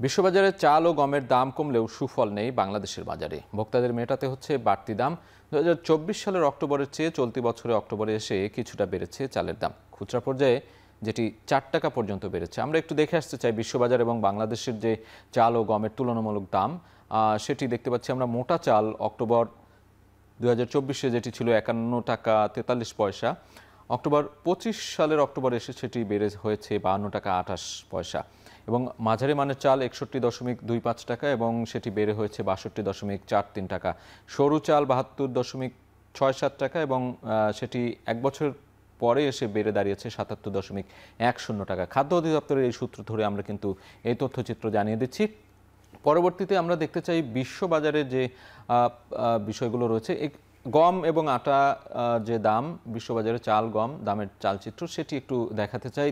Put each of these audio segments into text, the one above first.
বিশ্ববাজারে চাল ও গমের দাম কমলেও সুফল নেই বাংলাদেশের বাজারে। ভোক্তাদের মেটাতে হচ্ছে বাড়তি দাম। 2024 সালের অক্টোবরের চেয়ে চলতি বছরে অক্টোবরে এসে কিছুটা বেড়েছে চালের দাম, খুচরা পর্যায়ে যেটি 4 টাকা পর্যন্ত বেড়েছে। আমরা একটু দেখে আসতে চাই বিশ্ববাজার এবং বাংলাদেশের যে চাল ও গমের তুলনামূলক দাম, সেটি দেখতে পাচ্ছি আমরা। মোটা চাল অক্টোবর 2024-এ যেটি ছিল 51 টাকা 43 পয়সা, অক্টোবর 25 সালের অক্টোবরে এসে সেটি বেড়ে হয়েছে 52 টাকা 28 পয়সা। এবং মাঝারি মানের চাল 61.25 টাকা এবং সেটি বেড়ে হয়েছে 62.43 টাকা। সরু চাল 72.67 টাকা এবং সেটি এক বছর পরে এসে বেড়ে দাঁড়িয়েছে 77.10 টাকা। খাদ্য অধিদপ্তরের এই সূত্র ধরে আমরা কিন্তু এই তথ্যচিত্র জানিয়ে দিচ্ছি। পরবর্তীতে আমরা দেখতে চাই বিশ্ববাজারে যে বিষয়গুলো রয়েছে, গম এবং আটা যে দাম, বিশ্ববাজারে চাল গম দামের চালচিত্র সেটি একটু দেখাতে চাই।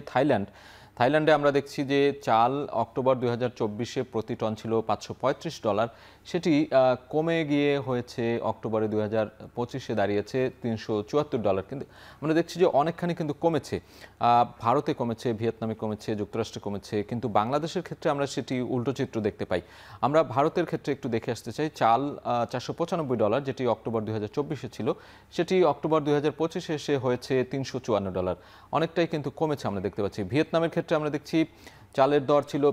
থাইল্যান্ডে আমরা দেখছি যে চাল অক্টোবর 2024-এ প্রতি টন ছিল $535, সেটি কমে গিয়ে হয়েছে অক্টোবরে 2025-এ দাঁড়িয়েছে $374। কিন্তু আমরা দেখছি যে অনেকখানি কিন্তু কমেছে। ভারতে কমেছে, ভিয়েতনামে কমেছে, যুক্তরাষ্ট্রে কমেছে, কিন্তু বাংলাদেশের ক্ষেত্রে আমরা সেটি উল্টো চিত্র দেখতে পাই। আমরা ভারতের ক্ষেত্রে একটু দেখে আসতে চাই। চাল $495, যেটি অক্টোবর 2024-এ ছিল, সেটি অক্টোবর 2025-এ এসে হয়েছে $354। অনেকটাই কিন্তু কমেছে আমরা দেখতে পাচ্ছি। ভিয়েতনামের ক্ষেত্রে আমরা দেখছি চালের দর ছিল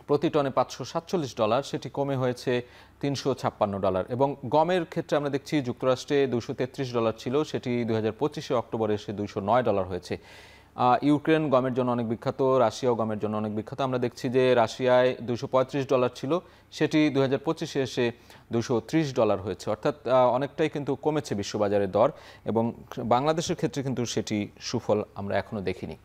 প্রতি টনে $547, সেটি কমে হয়েছে $356। এবং গমের ক্ষেত্রে আমরা দেখছি যুক্তরাষ্ট্রে $233 ছিল, সেটি 2025-এ অক্টোবরে এসে $209 হয়েছে। ইউক্রেন গমের জন্য অনেক বিখ্যাত, রাশিয়াও গমের জন্য অনেক বিখ্যাত। আমরা দেখছি যে রাশিয়ায় $235 ছিল, সেটি 2025-এ এসে $230 হয়েছে। অর্থাৎ অনেকটাই কিন্তু কমেছে বিশ্ববাজারের দর, এবং বাংলাদেশের ক্ষেত্রে কিন্তু সেটি সুফল আমরা এখনো দেখিনি।